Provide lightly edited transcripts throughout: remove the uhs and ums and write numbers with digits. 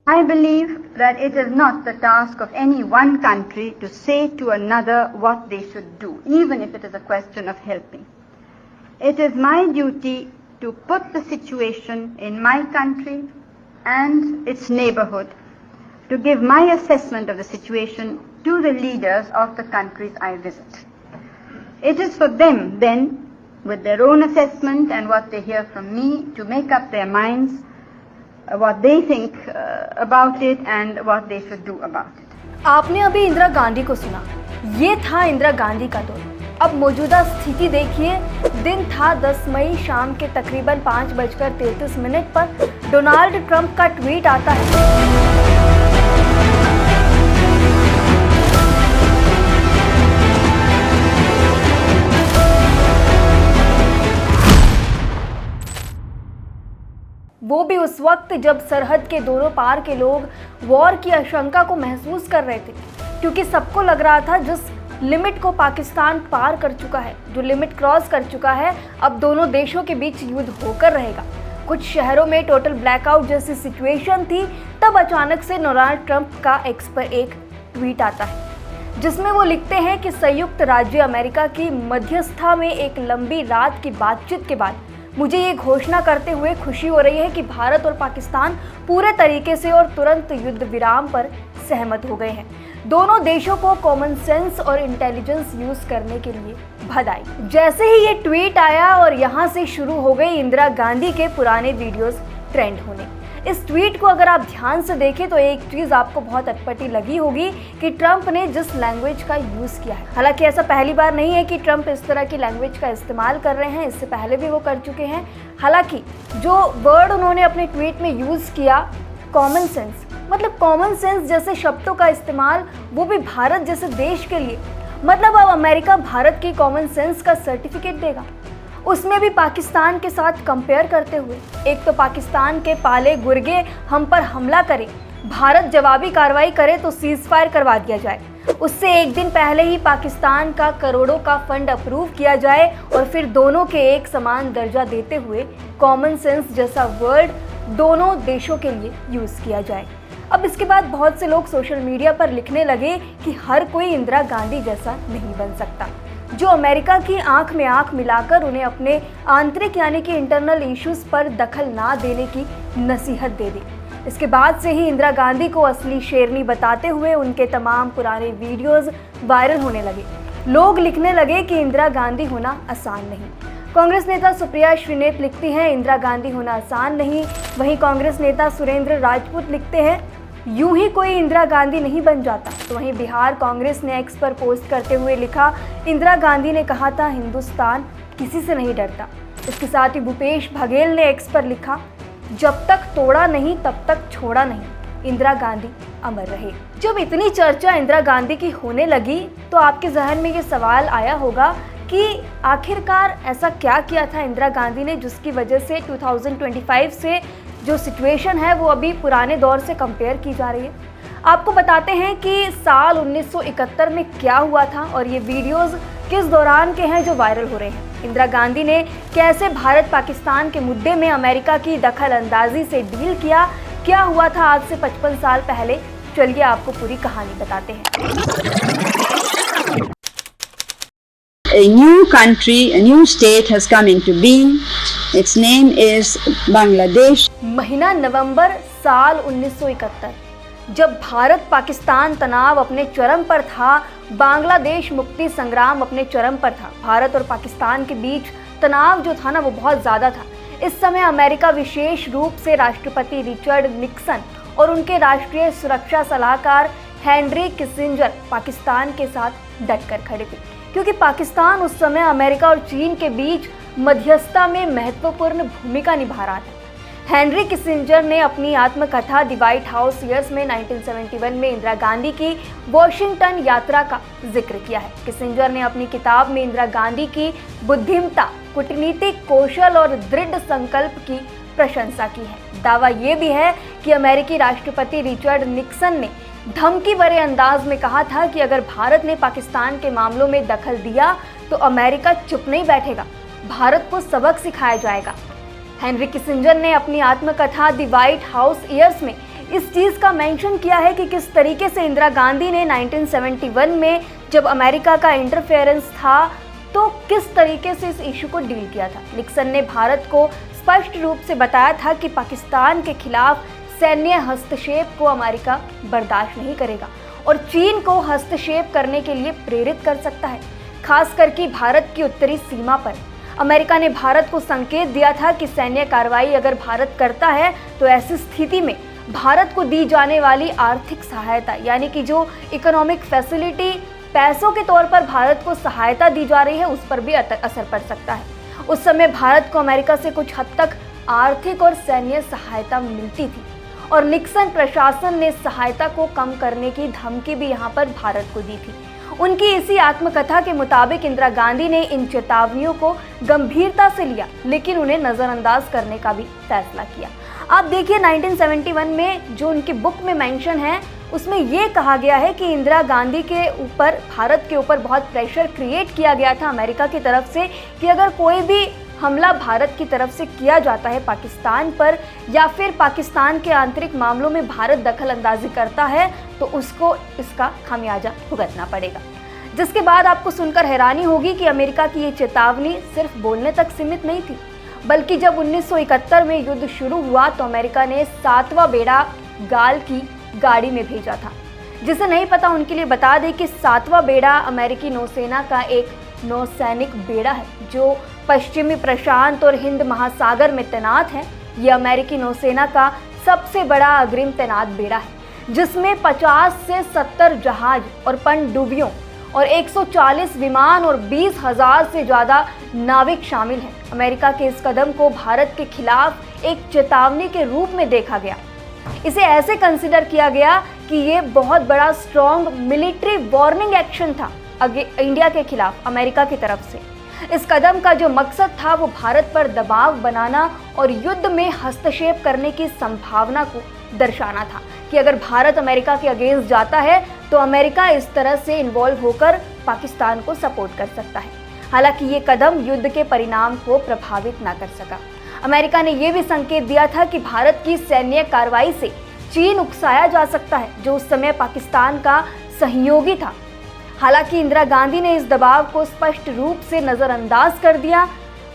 I believe that it is not the task of any one country to say to another what they should do, even if it is a question of helping. It is my duty to put the situation in my country and its neighborhood, to give my assessment of the situation to the leaders of the countries I visit. It is for them then, with their own assessment and what they hear from me, to make up their minds what they think about it and what they should do about it. आपने अभी इंदिरा गांधी को सुना, ये था इंदिरा गांधी का दौर। अब मौजूदा स्थिति देखिए। दिन था 10 मई शाम के तकरीबन 5:33 पर डोनाल्ड ट्रंप का ट्वीट आता है। वो भी उस वक्त जब सरहद के दोनों पार के लोग वॉर की आशंका को महसूस कर रहे थे, क्योंकि सबको लग रहा था जिस लिमिट को पाकिस्तान पार कर चुका है, जो लिमिट क्रॉस कर चुका है, अब दोनों देशों के बीच युद्ध होकर रहेगा। कुछ शहरों में टोटल ब्लैकआउट जैसी सिचुएशन थी। तब अचानक से डोनाल्ड ट्रंप का एक्स पर एक ट्वीट आता है, जिसमें वो लिखते हैं कि संयुक्त राज्य अमेरिका की मध्यस्थता में एक लंबी रात की बातचीत के बाद मुझे ये घोषणा करते हुए खुशी हो रही है कि भारत और पाकिस्तान पूरे तरीके से और तुरंत युद्ध विराम पर सहमत हो गए हैं। दोनों देशों को कॉमन सेंस और इंटेलिजेंस यूज करने के लिए बधाई। जैसे ही ये ट्वीट आया और यहाँ से शुरू हो गई इंदिरा गांधी के पुराने वीडियोस ट्रेंड होने। इस ट्वीट को अगर आप ध्यान से देखें तो एक चीज़ आपको बहुत अटपटी लगी होगी कि ट्रंप ने जिस लैंग्वेज का यूज़ किया है। हालांकि ऐसा पहली बार नहीं है कि ट्रंप इस तरह की लैंग्वेज का इस्तेमाल कर रहे हैं, इससे पहले भी वो कर चुके हैं। हालांकि जो वर्ड उन्होंने अपने ट्वीट में यूज़ किया, कॉमन सेंस, मतलब कॉमन सेंस जैसे शब्दों का इस्तेमाल, वो भी भारत जैसे देश के लिए। मतलब अब अमेरिका भारत की कॉमन सेंस का सर्टिफिकेट देगा, उसमें भी पाकिस्तान के साथ कंपेयर करते हुए। एक तो पाकिस्तान के पाले गुर्गे हम पर हमला करें, भारत जवाबी कार्रवाई करे तो सीज फायर करवा दिया जाए, उससे एक दिन पहले ही पाकिस्तान का करोड़ों का फंड अप्रूव किया जाए और फिर दोनों के एक समान दर्जा देते हुए कॉमन सेंस जैसा वर्ड दोनों देशों के लिए यूज़ किया जाए। अब इसके बाद बहुत से लोग सोशल मीडिया पर लिखने लगे कि हर कोई इंदिरा गांधी जैसा नहीं बन सकता, जो अमेरिका की आंख में आंख मिलाकर उन्हें अपने आंतरिक यानी कि इंटरनल इश्यूज पर दखल ना देने की नसीहत दे दी। इसके बाद से ही इंदिरा गांधी को असली शेरनी बताते हुए उनके तमाम पुराने वीडियोस वायरल होने लगे। लोग लिखने लगे कि इंदिरा गांधी होना आसान नहीं। कांग्रेस नेता सुप्रिया श्रीनेत लिखती हैं इंदिरा गांधी होना आसान नहीं। वहीं कांग्रेस नेता सुरेंद्र राजपूत लिखते हैं यूं ही कोई इंदिरा गांधी नहीं बन जाता। तो वहीं बिहार कांग्रेस ने एक्स पर पोस्ट करते हुए लिखा इंदिरा गांधी ने कहा था हिंदुस्तान किसी से नहीं डरता। इसके साथ ही भूपेश बघेल ने एक्स पर लिखा जब तक तोड़ा नहीं तब तक छोड़ा नहीं, इंदिरा गांधी अमर रहे। जब इतनी चर्चा इंदिरा गांधी की होने लगी तो आपके जहन में ये सवाल आया होगा कि आखिरकार ऐसा क्या किया था इंदिरा गांधी ने जिसकी वजह से 2025 से जो सिचुएशन है वो अभी पुराने दौर से कंपेयर की जा रही है। आपको बताते हैं कि साल 1971 में क्या हुआ था और ये वीडियोस किस दौरान के हैं जो वायरल हो रहे हैं। इंदिरा गांधी ने कैसे भारत पाकिस्तान के मुद्दे में अमेरिका की दखल अंदाजी से डील किया, क्या हुआ था आज से 55 साल पहले। चलिए आपको पूरी कहानी बताते हैं। A new country, a new state has come into being. Its name is Bangladesh. महीना नवंबर साल 1971, जब भारत पाकिस्तान तनाव अपने चरम पर था, बांग्लादेश मुक्ति संग्राम अपने चरम पर था। भारत और पाकिस्तान के बीच तनाव जो था ना वो बहुत ज़्यादा था। इस समय अमेरिका विशेष रूप से राष्ट्रपति रिचर्ड निक्सन और उनके राष्ट्रीय सुरक्षा सलाहकार हेनरी किसिंजर पाकिस्तान के साथ डटकर खड़े थे, क्योंकि पाकिस्तान उस समय अमेरिका और चीन के बीच मध्यस्थता में महत्वपूर्ण भूमिका निभा रहा था। हेनरी किसिंजर ने अपनी आत्मकथा द व्हाइट हाउस ईयर्स में 1971 में इंदिरा गांधी की वॉशिंगटन यात्रा का जिक्र किया है। किसिंजर ने अपनी किताब में इंदिरा गांधी की बुद्धिमत्ता, कूटनीतिक कौशल और दृढ़ संकल्प की प्रशंसा की है। दावा ये भी है कि अमेरिकी राष्ट्रपति रिचर्ड निक्सन ने धमकी भरे अंदाज में कहा था कि अगर भारत ने पाकिस्तान के मामलों में दखल दिया तो अमेरिका चुप नहीं बैठेगा, भारत को सबक सिखाया जाएगा। हेनरी किसिंजर ने अपनी आत्मकथा द व्हाइट हाउस ईयर्स में इस चीज़ का मेंशन किया है कि किस तरीके से इंदिरा गांधी ने 1971 में जब अमेरिका का इंटरफेरेंस था तो किस तरीके से इस इशू को डील किया था। निक्सन ने भारत को स्पष्ट रूप से बताया था कि पाकिस्तान के खिलाफ सैन्य हस्तक्षेप को अमेरिका बर्दाश्त नहीं करेगा और चीन को हस्तक्षेप करने के लिए प्रेरित कर सकता है, खास करके भारत की उत्तरी सीमा पर। अमेरिका ने भारत को संकेत दिया था कि सैन्य कार्रवाई अगर भारत करता है तो ऐसी स्थिति में भारत को दी जाने वाली आर्थिक सहायता यानी कि जो इकोनॉमिक फैसिलिटी पैसों के तौर पर भारत को सहायता दी जा रही है उस पर भी असर पड़ सकता है। उस समय भारत को अमेरिका से कुछ हद तक आर्थिक और सैन्य सहायता मिलती थी और निक्सन प्रशासन ने सहायता को कम करने की धमकी भी यहाँ पर भारत को दी थी। उनकी इसी आत्मकथा के मुताबिक इंदिरा गांधी ने इन चेतावनियों को गंभीरता से लिया लेकिन उन्हें नज़रअंदाज करने का भी फैसला किया। आप देखिए 1971 में जो उनकी बुक में मेंशन है उसमें ये कहा गया है कि इंदिरा गांधी के ऊपर भारत के ऊपर बहुत प्रेशर क्रिएट किया गया था अमेरिका की तरफ से कि अगर कोई भी हमला भारत की तरफ से किया जाता है पाकिस्तान पर या फिर पाकिस्तान के आंतरिक मामलों में भारत दखल अंदाजी करता है तो उसको इसका खामियाजा भुगतना पड़ेगा। जिसके बाद आपको सुनकर हैरानी होगी कि अमेरिका की ये चेतावनी सिर्फ बोलने तक सीमित नहीं थी, बल्कि जब 1971 में युद्ध शुरू हुआ तो अमेरिका ने 7वां बेड़ा गाल की गाड़ी में भेजा था। जिसे नहीं पता उनके लिए बता दें कि 7वां बेड़ा अमेरिकी नौसेना का एक नौसैनिक बेड़ा है जो पश्चिमी प्रशांत और हिंद महासागर में तैनात है। ये अमेरिकी नौसेना का सबसे बड़ा अग्रिम तैनात बेड़ा है जिसमें 50 से 70 जहाज और पनडुब्बियों और 140 विमान और 20,000 से ज़्यादा नाविक शामिल हैं। अमेरिका के इस कदम को भारत के खिलाफ एक चेतावनी के रूप में देखा गया। इसे ऐसे कंसिडर किया गया कि ये बहुत बड़ा स्ट्रॉन्ग मिलिट्री वार्निंग एक्शन था इंडिया के खिलाफ अमेरिका की तरफ से। इस कदम का जो मकसद था वो भारत पर दबाव बनाना और युद्ध में हस्तक्षेप करने की संभावना को दर्शाना था कि अगर भारत अमेरिका के अगेंस्ट जाता है तो अमेरिका इस तरह से इन्वॉल्व होकर पाकिस्तान को सपोर्ट कर सकता है। हालांकि ये कदम युद्ध के परिणाम को प्रभावित ना कर सका। अमेरिका ने यह भी संकेत दिया था कि भारत की सैन्य कार्रवाई से चीन उकसाया जा सकता है जो उस समय पाकिस्तान का सहयोगी था। हालांकि इंदिरा गांधी ने इस दबाव को स्पष्ट रूप से नज़रअंदाज कर दिया।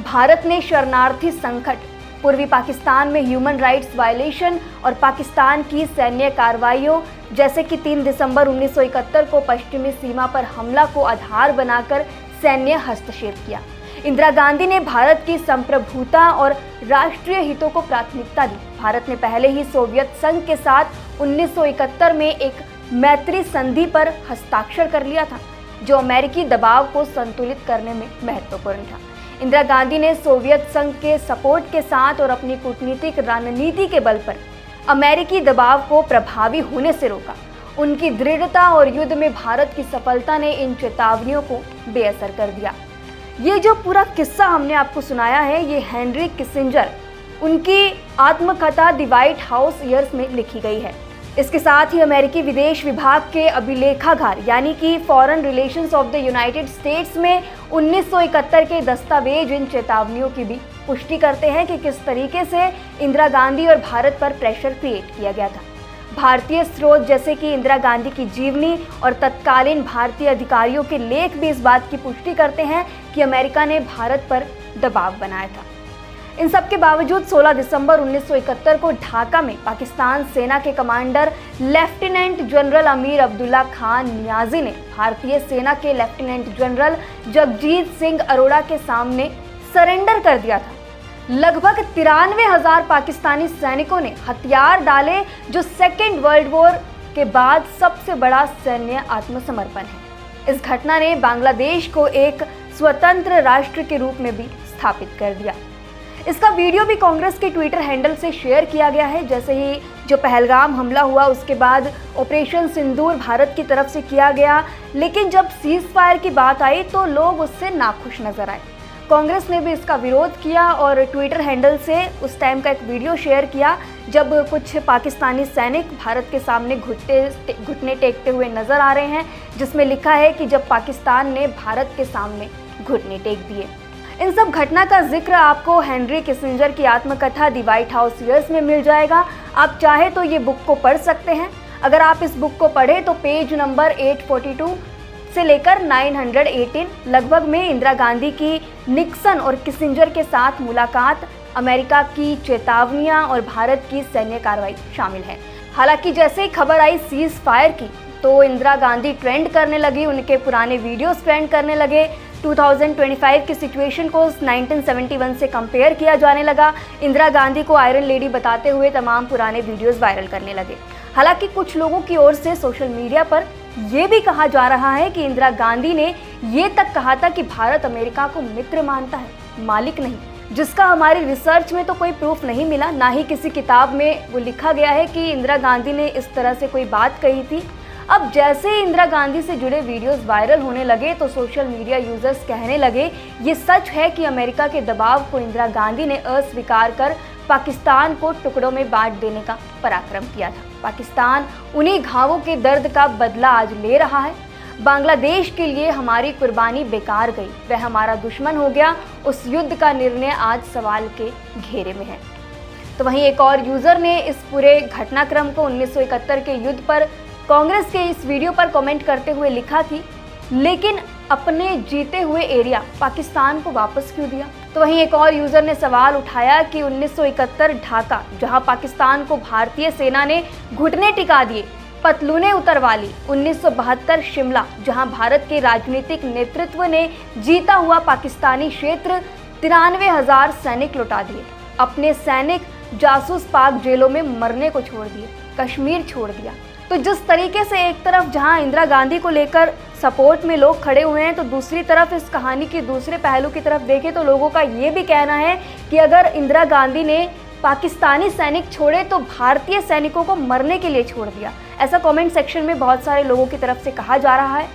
भारत ने शरणार्थी संकट, पूर्वी पाकिस्तान में ह्यूमन राइट्स वायलेशन और पाकिस्तान की सैन्य कार्रवाइयों जैसे कि 3 दिसंबर 1971 को पश्चिमी सीमा पर हमला को आधार बनाकर सैन्य हस्तक्षेप किया। इंदिरा गांधी ने भारत की संप्रभुता और राष्ट्रीय हितों को प्राथमिकता दी। भारत ने पहले ही सोवियत संघ के साथ 1971 में एक मैत्री संधि पर हस्ताक्षर कर लिया था जो अमेरिकी दबाव को संतुलित करने में महत्वपूर्ण था। इंदिरा गांधी ने सोवियत संघ के सपोर्ट के साथ और अपनी कूटनीतिक रणनीति के बल पर अमेरिकी दबाव को प्रभावी होने से रोका। उनकी दृढ़ता और युद्ध में भारत की सफलता ने इन चेतावनियों को बेअसर कर दिया। ये जो पूरा किस्सा हमने आपको सुनाया है ये हेनरी किसिंजर उनकी आत्मकथा द व्हाइट हाउस ईयर्स में लिखी गई है। इसके साथ ही अमेरिकी विदेश विभाग के अभिलेखागार यानी कि foreign relations of the United states में 1971 के दस्तावेज इन चेतावनियों की भी पुष्टि करते हैं कि किस तरीके से इंदिरा गांधी और भारत पर प्रेशर क्रिएट किया गया था। भारतीय स्रोत जैसे कि इंदिरा गांधी की जीवनी और तत्कालीन भारतीय अधिकारियों के लेख भी इस बात की पुष्टि करते हैं कि अमेरिका ने भारत पर दबाव बनाया था। इन सब के बावजूद 16 दिसंबर 1971 को ढाका में पाकिस्तान सेना के commander lieutenant general Amir Abdullah Khan Niazi ने भारतीय सेना के लेफ्टिनेंट जनरल जगजीत सिंह अरोड़ा के सामने सरेंडर कर दिया था। लगभग 93,000 पाकिस्तानी सैनिकों ने हथियार डाले जो सेकेंड वर्ल्ड वॉर के बाद सबसे बड़ा सैन्य आत्मसमर्पण है। इस घटना ने बांग्लादेश को एक स्वतंत्र राष्ट्र के रूप में भी स्थापित कर दिया। इसका वीडियो भी कांग्रेस के ट्विटर हैंडल से शेयर किया गया है। जैसे ही जो पहलगाम हमला हुआ उसके बाद ऑपरेशन सिंदूर भारत की तरफ से किया गया, लेकिन जब सीज फायर की बात आई तो लोग उससे नाखुश नजर आए। कांग्रेस ने भी इसका विरोध किया और ट्विटर हैंडल से उस टाइम का एक वीडियो शेयर किया जब कुछ पाकिस्तानी सैनिक भारत के सामने घुटने टेकते हुए नजर आ रहे हैं, जिसमें लिखा है कि जब पाकिस्तान ने भारत के सामने घुटने टेक दिए। इन सब घटना का जिक्र आपको हेनरी किसिंजर की आत्मकथा द व्हाइट हाउस ईयर्स में मिल जाएगा। आप चाहे तो ये बुक को पढ़ सकते हैं। अगर आप इस बुक को पढ़ें तो पेज नंबर 842 से लेकर 918 लगभग में इंदिरा गांधी की निक्सन और किसिंजर के साथ मुलाकात, अमेरिका की चेतावनियां और भारत की सैन्य कार्रवाई शामिल है। हालांकि जैसे ही खबर आई सीज फायर की तो इंदिरा गांधी ट्रेंड करने लगी, उनके पुराने वीडियोस ट्रेंड करने लगे। 2025 की सिचुएशन को 1971 से कंपेयर किया जाने लगा। इंदिरा गांधी को आयरन लेडी बताते हुए तमाम पुराने वीडियोस वायरल करने लगे। हालांकि कुछ लोगों की ओर से सोशल मीडिया पर यह भी कहा जा रहा है कि इंदिरा गांधी ने ये तक कहा था कि भारत अमेरिका को मित्र मानता है, मालिक नहीं, जिसका हमारी रिसर्च में तो कोई प्रूफ नहीं मिला, ना ही किसी किताब में वो लिखा गया है कि इंदिरा गांधी ने इस तरह से कोई बात कही थी। अब जैसे ही इंदिरा गांधी से जुड़े वीडियोस वायरल होने लगे तो सोशल मीडिया यूजर्स कहने लगे ये सच है कि अमेरिका के दबाव को इंदिरा गांधी ने अस्वीकार कर पाकिस्तान को टुकड़ों में बांट देने का पराक्रम किया था। पाकिस्तान उन्हीं घावों के दर्द का बदला आज ले रहा है। बांग्लादेश के लिए हमारी कुर्बानी बेकार गई, वह हमारा दुश्मन हो गया। उस युद्ध का निर्णय आज सवाल के घेरे में है। तो वहीं एक और यूजर ने इस पूरे घटनाक्रम को 1971 के युद्ध पर कांग्रेस के इस वीडियो पर कमेंट करते हुए लिखा कि लेकिन अपने जीते हुए एरिया पाकिस्तान को वापस क्यों दिया। तो वहीं एक और यूजर ने सवाल उठाया कि 1971 ढाका, जहां पाकिस्तान को भारतीय सेना ने घुटने टिका दिए, पतलूने उतरवा ली। 1972 शिमला, जहां भारत के राजनीतिक नेतृत्व ने जीता हुआ पाकिस्तानी क्षेत्र 93,000 सैनिक लौटा दिए। अपने सैनिक जासूस पाक जेलों में मरने को छोड़ दिए, कश्मीर छोड़ दिया। तो जिस तरीके से एक तरफ जहां इंदिरा गांधी को लेकर सपोर्ट में लोग खड़े हुए हैं, तो दूसरी तरफ इस कहानी के दूसरे पहलू की तरफ देखें तो लोगों का ये भी कहना है कि अगर इंदिरा गांधी ने पाकिस्तानी सैनिक छोड़े तो भारतीय सैनिकों को मरने के लिए छोड़ दिया। ऐसा कमेंट सेक्शन में बहुत सारे लोगों की तरफ से कहा जा रहा है।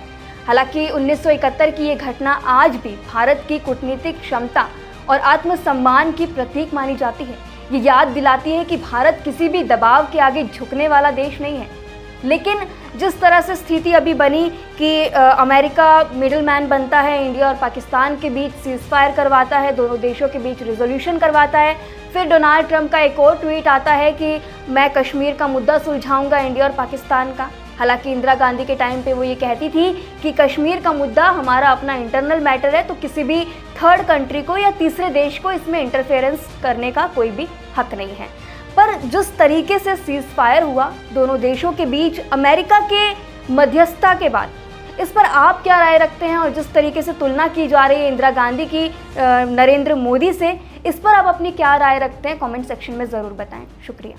हालांकि 1971 की ये घटना आज भी भारत की कूटनीतिक क्षमता और आत्मसम्मान की प्रतीक मानी जाती है। ये याद दिलाती है कि भारत किसी भी दबाव के आगे झुकने वाला देश नहीं है। लेकिन जिस तरह से स्थिति अभी बनी कि अमेरिका मिडलमैन बनता है, इंडिया और पाकिस्तान के बीच सीज फायर करवाता है, दोनों देशों के बीच रिजोल्यूशन करवाता है, फिर डोनाल्ड ट्रंप का एक और ट्वीट आता है कि मैं कश्मीर का मुद्दा सुलझाऊंगा इंडिया और पाकिस्तान का। हालांकि इंदिरा गांधी के टाइम पे वो ये कहती थी कि कश्मीर का मुद्दा हमारा अपना इंटरनल मैटर है, तो किसी भी थर्ड कंट्री को या तीसरे देश को इसमें इंटरफेरेंस करने का कोई भी हक नहीं है। पर जिस तरीके से सीज फायर हुआ दोनों देशों के बीच अमेरिका के मध्यस्थता के बाद, इस पर आप क्या राय रखते हैं? और जिस तरीके से तुलना की जा रही है इंदिरा गांधी की नरेंद्र मोदी से, इस पर आप अपनी क्या राय रखते हैं? कमेंट सेक्शन में ज़रूर बताएं। शुक्रिया।